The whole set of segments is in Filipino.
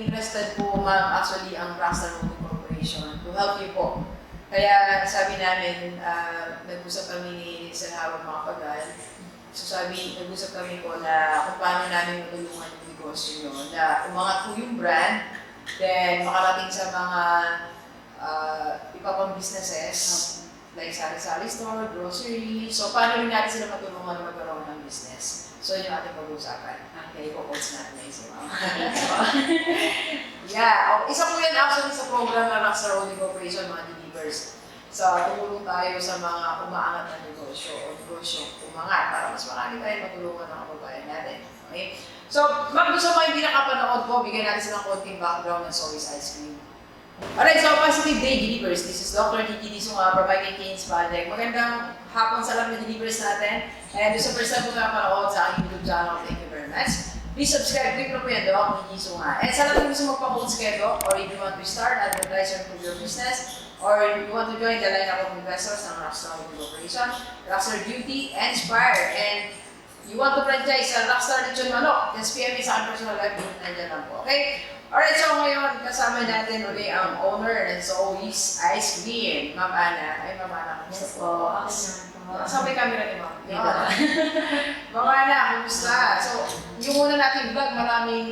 interested po ma'am actually ang Rockstar Holding Corporation to help you po. Kaya sabi namin, nag-usap kami ni Sir Howard mga pagal. So nag-usap kami po na kung paano namin matulungan yung negosyo nyo na umangat po yung brand, then makarating sa mga iba pang businesses like sari-sari store, grocery. So paano rin natin sila matulungan na magkaroon ng business? So yun yung ating pag-uusapan. Kaya i-quotes natin na isip. Yeah, isa po yan actually sa program ng Rockstar Holding Corporation, mga delivers. So tumulong tayo sa mga umaangat na negosyo o negosyo umangat para mas marami tayo matulungan ng kababayan natin. Okay? So, gusto mo yung pinakapanood po, bigyan natin silang konting background ng sIcreCream. Alright, so Positive Day Delivers. This is Dr. Gigi Sunga from Kikita's project. Magandang hapon sa lahat ng delivers natin. And sa first time po na panood sa aking YouTube channel, thank you very much. Please subscribe, click na po yan, Dr. Gigi Sunga. And sa lahat ng gusto magpa-coach kayo, or if you want to start, advertise, or improve your business, or if you want to join the lineup of investors ng Rockstar Holding Corporation, Rockstar Beauty, and Inspire. And you want to franchise sa Rockstar Lechon Manok, just PM me sa aking personal life, nandiyan lang po. Okay? Alright, so ngayon kasama natin uli ang owner ng sIcreCream, Ma'am Ana. Ay, Ma'am Ana, Yes po, ako naman po. Saan may camera ni Ma'am? Ma'am Ana, kumusta? So, yung una nating vlog, maraming,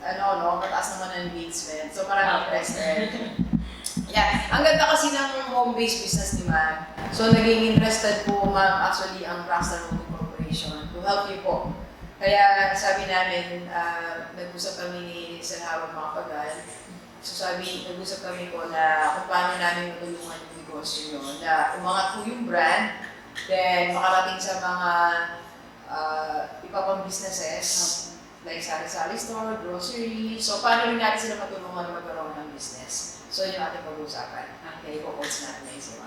mataas naman ang engagement. So, maraming interested. Yeah, ang ganda kasi ng home-based business ni Ma'am. So, naging interested po Ma'am actually ang Rockstar Holding Corporation to help you po. Kaya sabi namin, nag-usap kami ni Sir Howard mga pagal. So nag-usap kami po na kung paano namin matulungan yung negosyo nyo na umangat po yung brand, then makarating sa mga iba pang businesses like sari-sari store, grocery. So paano rin natin sila matulungan na magkaroon ng business? So yun yung ating pag-uusapan. Kaya i-quotes natin na isip.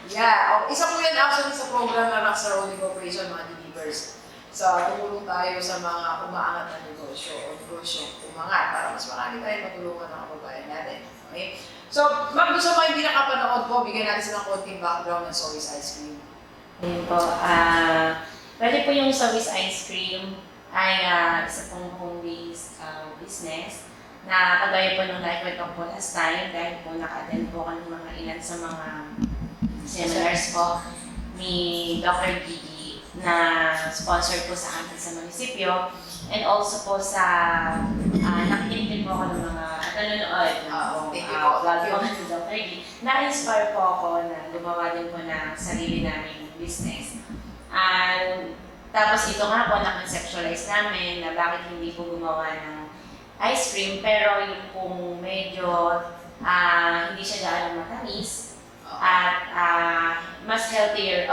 Yeah, isa po yan actually sa program ng Rockstar Holding Corporation, mga delivers. So tumulong tayo sa mga umaangat na negosyo o negosyo umangat para mas marami tayo matulungan ng kababayan natin. Okay? So, gusto mo yung pinakapanood po, bigyan natin silang konting background ng sIcreCream. Ayun po, pwede po yung sIcreCream ay isa pong home-based business na kagaya po nung nakikwento po last time dahil po naka-attend po kami mga ilan sa mga seminars po ni Dr. Gigi na sponsor po sa amin sa munisipyo and also po sa nakikinig din po ako ng mga nanonood vlog po ni Dr. Gigi. Na-inspire po ako na gumawa din po ng sarili naming business. Tapos ito nga po na-conceptualize namin na bakit hindi po gumawa ng ice cream pero yung pong medyo hindi siya gaano matamis at mas healthier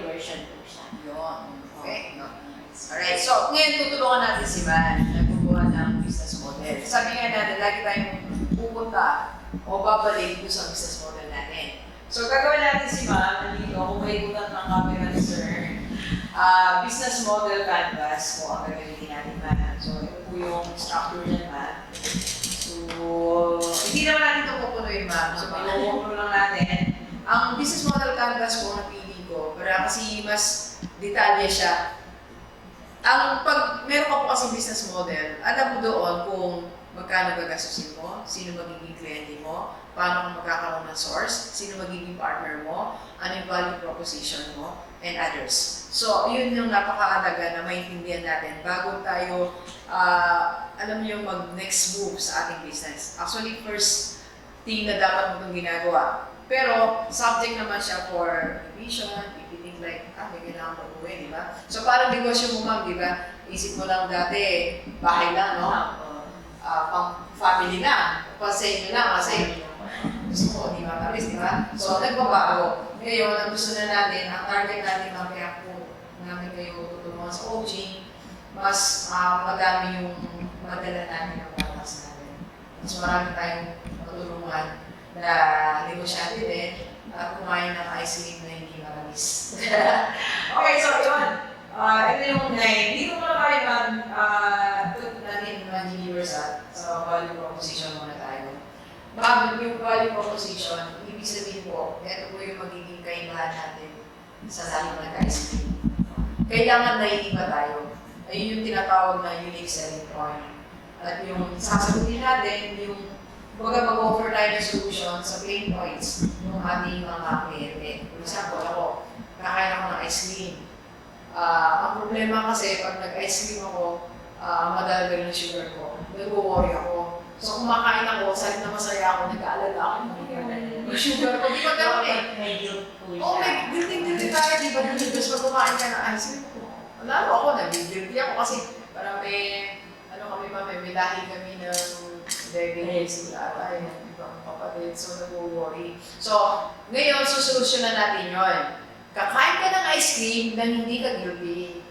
version po siya. Yun. Okay. Alright, so ngayon tutulungan natin si Man na gumawa ng business model. Sabi nga natin, lagi tayong pupunta o babalik doon sa business model natin. So gagawin natin si Man, nandito, kung may gulat ng camera ni Sir, business model canvas po ang gagamitin natin, Man. So ito po yung structure niya, Man. So, hindi naman natin ito pupunuin, ma'am. So, pupuno lang natin. Ang business model canvas po napili ko, para kasi mas detalye siya. Pag meron ka po kasi business model, alam mo doon kung magkano gagastusin mo, sino magiging kliyente mo, paano ka magkakaroon ng source, sino magiging partner mo, ano yung value proposition mo, and others. So, yun yung napakaalaga na maintindihan natin bago tayo, alam niyo, mag-next move sa ating business. Actually, first thing na dapat mo itong ginagawa. Pero, subject naman siya for revision, if you think like, may kailangan mag-uwi, di ba? So, parang negosyo mo, ma'am, di ba? Isip mo lang dati, bahay lang, no? Pang family lang, pang sa inyo lang, kasi gusto ko, di ba? Talis, di ba? So, nagbabago. Ngayon, ang gusto na natin, ang target natin mamaya po, namin kayo tutulungan sa coaching, mas madami yung madala natin ng batas natin. Mas marami tayong matulungan na negosyante din at kumain ng ice cream na hindi maramis. Okay, so yun. Ito yung 9. Dito muna tayo put natin mga delivers sa value proposition muna tayo. Yung value proposition, ibig sabihin po, ito po yung magiging kaibahan natin sa lalim ng ice cream. Kailangan naiiba tayo. Ayun yung tinatawag na unique selling point. At yung sasagutin natin, yung baga mag-offer tayo ng solution sa pain points ng ating mga kliyente. For example, ako, kakain ako ng ice cream. Ang problema kasi, pag nag-ice cream ako, madalagal ng sugar ko. Nag-worry ako. So kumakain ako, sabi na masaya ako, nag-aalala ako, yung sugar ko, di ba gano'n eh? May guilt po siya. Oo, may guilty tayo, di ba? Tapos pag kumain ka ng ice cream ko, lalo ako, nag-guilty ako kasi parang may dahil kami ng diabetes ata, yung ibang kapatid, so nag-worry. So, ngayon, susolusyonan natin yun. Kakain ka ng ice cream na hindi ka guilty.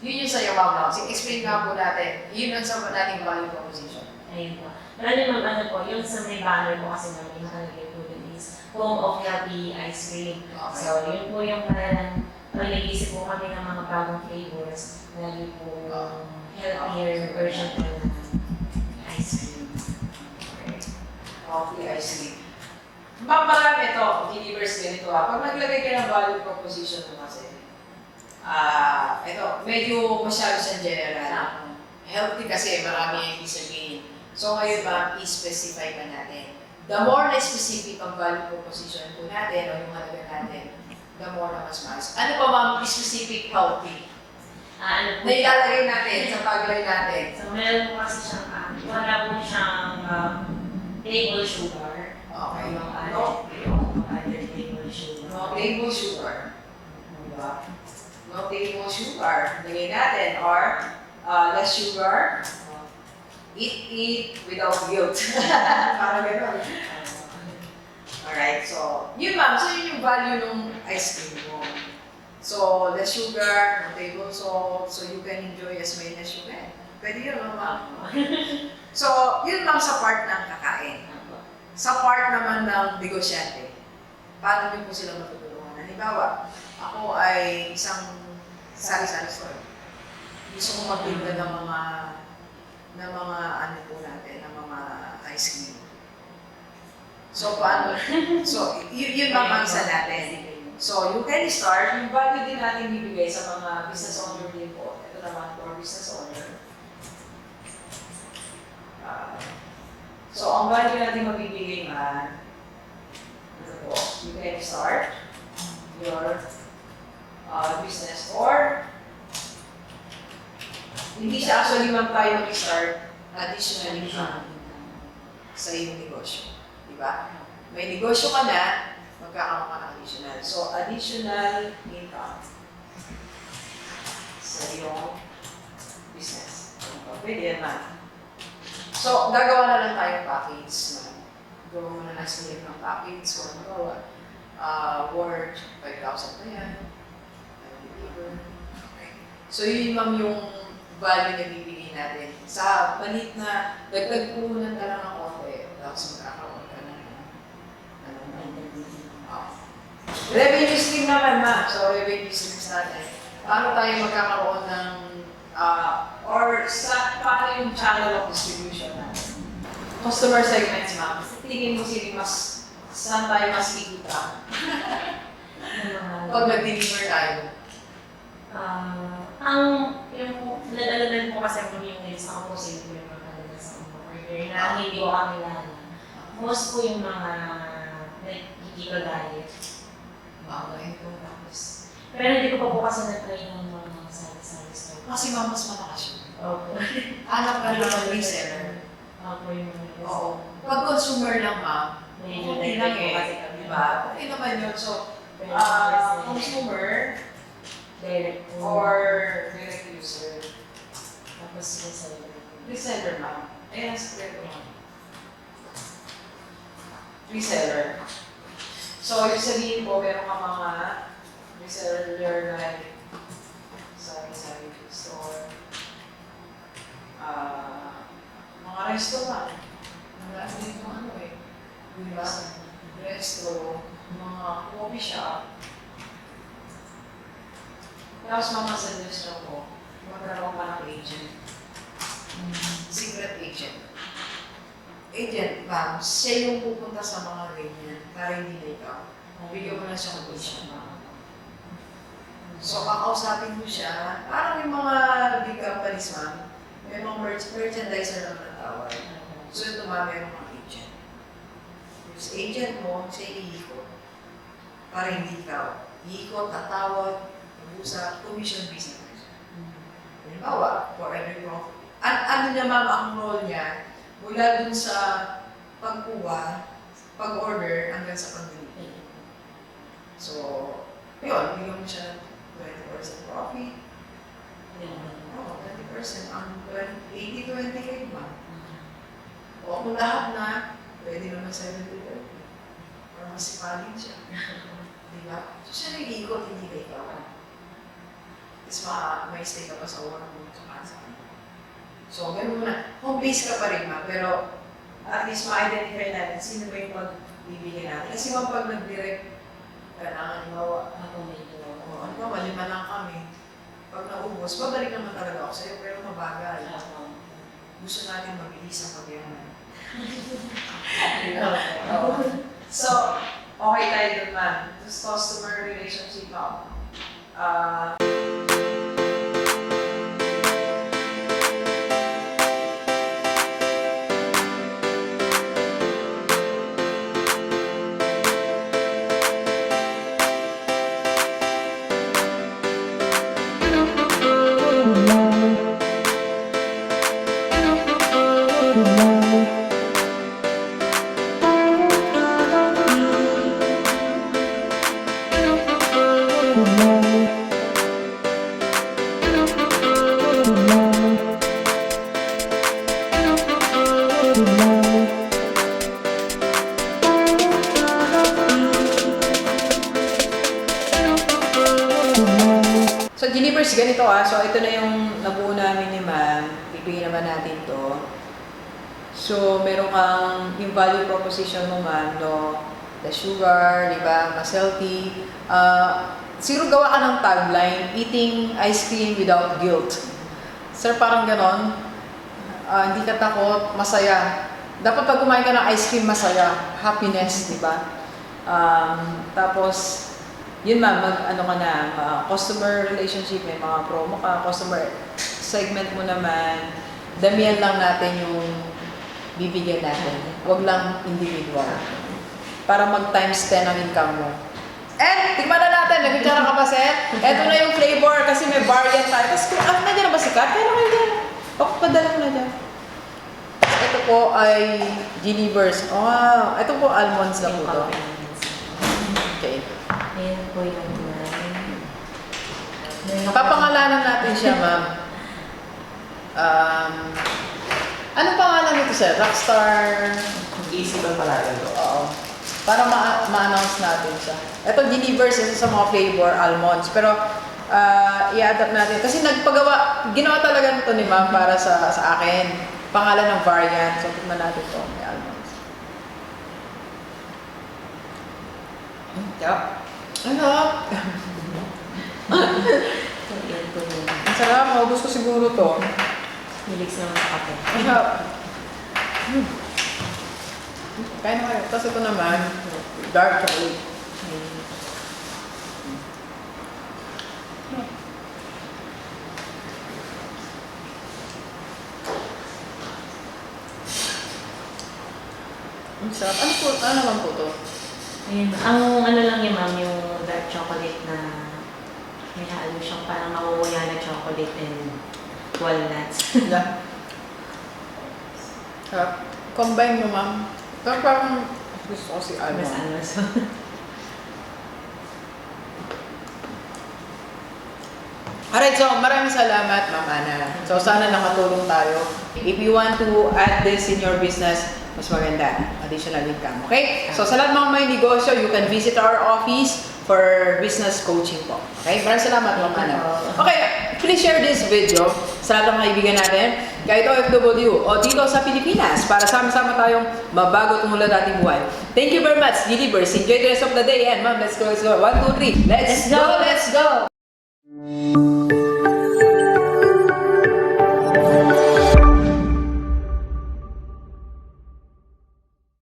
Yun yung sa'yo, ma'am. Explain nga po natin. Yun ang sa nating value proposition. Ayun po. Lalo naman ano po, yung sa may banner po kasi namin nakalagay po dun is home of healthy ice cream. Okay. So, yun po yung parang nag-iisip po kami ng mga bagong flavors. Lalo po healthier version po ng ice cream. Healthy ice cream. Ma'am, marami ito. Delivers ganito ha. Pag naglagay ka ng value proposition mo kasi, ito, medyo masyado siyang general. Healthy kasi marami ang ibig sabihin. So ngayon ba, i-specify pa natin. The more na specific ang value proposition po natin o yung halaga natin, the more na mas maayos. Ano pa ma'am, specific healthy? Ano po? Na ilalagay natin sa paglagay natin. So, meron po kasi siyang, wala po siyang table sugar. Okay. Yung added table sugar. No table sugar. Diba? No table sugar. Lagay natin or less sugar. Eat without guilt. Parang gano'n. Alright, so yun ma'am. So yun yung value ng ice cream mo. So less sugar, no table salt, so you can enjoy as many as you can. Pwede yun, no, ma'am? So yun ma'am sa part ng kakain. Sa part naman ng negosyante, paano niyo po sila matutulungan? Halimbawa, ako ay isang sari-sari store. Gusto ko magtinda ng mga ano po natin, ng mga ice cream. So, paano? So, yun ang isa natin. So, you can start, yung value din natin bibigay sa mga business owner din po. Ito naman for business owner. So, ang value natin mabibigay man, ito po, you can start your business or hindi siya actually ma'am tayo mag-start additional income sa iyong negosyo. Diba? May negosyo ka na, magkakaroon ka ng additional. So, additional income sa iyong business. Pwede yan ma'am. So, gagawa na lang tayong package. Gawa mo na lang select ng package. So, magawa. Word, 5,000 na yan. Deliver. Okay. So, yun ma'am yung value na bibigyan natin. Sa palit na dagdag-puhunan ka lang ng konti, tapos magkakaroon ka ng revenue stream naman ma'am. So, revenue streams natin. Paano tayo magkakaroon ng paano yung channel of distribution natin? Customer segments ma'am. Tingin mo saan tayo mas kikita? Pag nag-deliver tayo. Yung nadalanan po kasi po yung list ako po sila po yung mga talaga sa order na hindi ko kami lahat. Most po yung mga Kikita diet. Okay. Tapos, pero hindi ko pa po kasi na-try ng mga sari-sari store. Kasi ma'am, mas malakas yun. Opo. Hanap ka lang ng reseller. Opo yung mga Oo. Pag consumer lang ma'am, medyo okay lang eh. kasi kami. Diba? Okay naman yun. So, consumer direct po. or direct user. Tapos reseller. Reseller ma'am. Ayan, secret ma'am. Reseller. So, ibig sabihin po, meron ka mga reseller like sari-sari store, mga restaurant. Marami dito ano eh. Diba? Resto, mga coffee shop. Tapos mga suggestion ko, magkaroon ka ng agent. Secret agent. Agent, ma'am, siya yung pupunta sa mga ganyan para hindi na ikaw. Bigyan mo na siya ng commission. So, kakausapin mo siya. Parang yung mga big companies, ma'am, May mga merchandiser naman ang tawag. So ito meron mga agent. Yung agent mo, siya iikot. Para hindi ikaw. Iikot, tatawag, mag-usap, commission business. Halimbawa, for every profit. Ano niya ma'am ang role niya mula dun sa pagkuha, pag-order, hanggang sa pag-deliver. So, yun, bigyan mo siya ng 20% profit. Oo, 20%. Ang 80-20 kayo ma'am. O kung lahat na, pwede naman 70-30. Para masipalin siya. Diba? So siya nag-iikot, hindi kayo ikaw. Tapos may stay ka pa sa oras mo sa kanya. So, ganun muna. Home base ka pa rin ma, pero at least ma-identify natin sino ba yung magbibigyan natin. Kasi ma'am, pag nag-direct, kailangan halimbawa, ano, malima lang kami. Pag naubos, babalik naman talaga ako sa'yo, pero mabagal. Gusto natin mabilis ang pagyaman. So, okay tayo dun ma'am. This customer relationship ma'am. So, delivers ganito So, ito na yung nabuo namin ni ma'am. Bibigyan naman natin to. So, meron kang yung value proposition mo ma'am, no? The sugar, di ba? Mas healthy. Siguro gawa ka ng tagline, eating ice cream without guilt. Sir, parang ganon. Hindi ka takot, masaya. Dapat pag kumain ka ng ice cream, masaya. Happiness, di ba? Tapos, yun ma'am, ano ka na, customer relationship, may mga promo ka, customer segment mo naman, damihan lang natin yung bibigyan natin. Huwag lang individual. Para mag times 10 ang income mo. And, tignan na natin, nagkutsara ka pa, Seth. Ito na yung flavor kasi may variant tayo. Tapos, nandiyan na ba si Kat? Kaya naman dyan. Padala mo na dyan. Ito po ay Delivers. Wow, ito po almonds na po to. Okay. Ayan po yung Papangalanan natin siya, ma'am. Anong pangalan nito, sir? Rockstar? Easy ba pala ito? Oo. Para ma-announce natin siya. Ito, Delivers, isa sa mga flavor, almonds. Pero, i-adapt natin. Kasi ginawa talaga nito ni ma'am para sa akin. Pangalan ng variant. So, tignan natin ito. May almonds. Yup. Ano? Ang sarap. Maubos ko siguro to. Hilig naman sa kape. Ang sarap. Kaya na kayo. Tapos ito naman, dark chocolate. Ang sarap. Ano naman po to? Ayun, ang ano lang yun ma'am, yung dark chocolate na may halo siyang parang mawawala na chocolate and walnuts. Sarap. Combine mo, ma'am. Pero parang gusto ko si Alma. Mas ano, so. Alright, so maraming salamat, Ma'am Ana. So sana nakatulong tayo. If you want to add this in your business, mas maganda. Additional income. Okay? So sa lahat mga may negosyo, you can visit our office for business coaching po. Okay? Maraming salamat, Ma'am Ana. Okay, please share this video sa lahat ng mga kaibigan natin. Kahit OFW o dito sa Pilipinas para sama-sama tayong mabago at umulad ating buhay. Thank you very much, Delivers. Enjoy the rest of the day. And ma'am, let's go, let's go. 1, 2, 3. Let's go, let's go!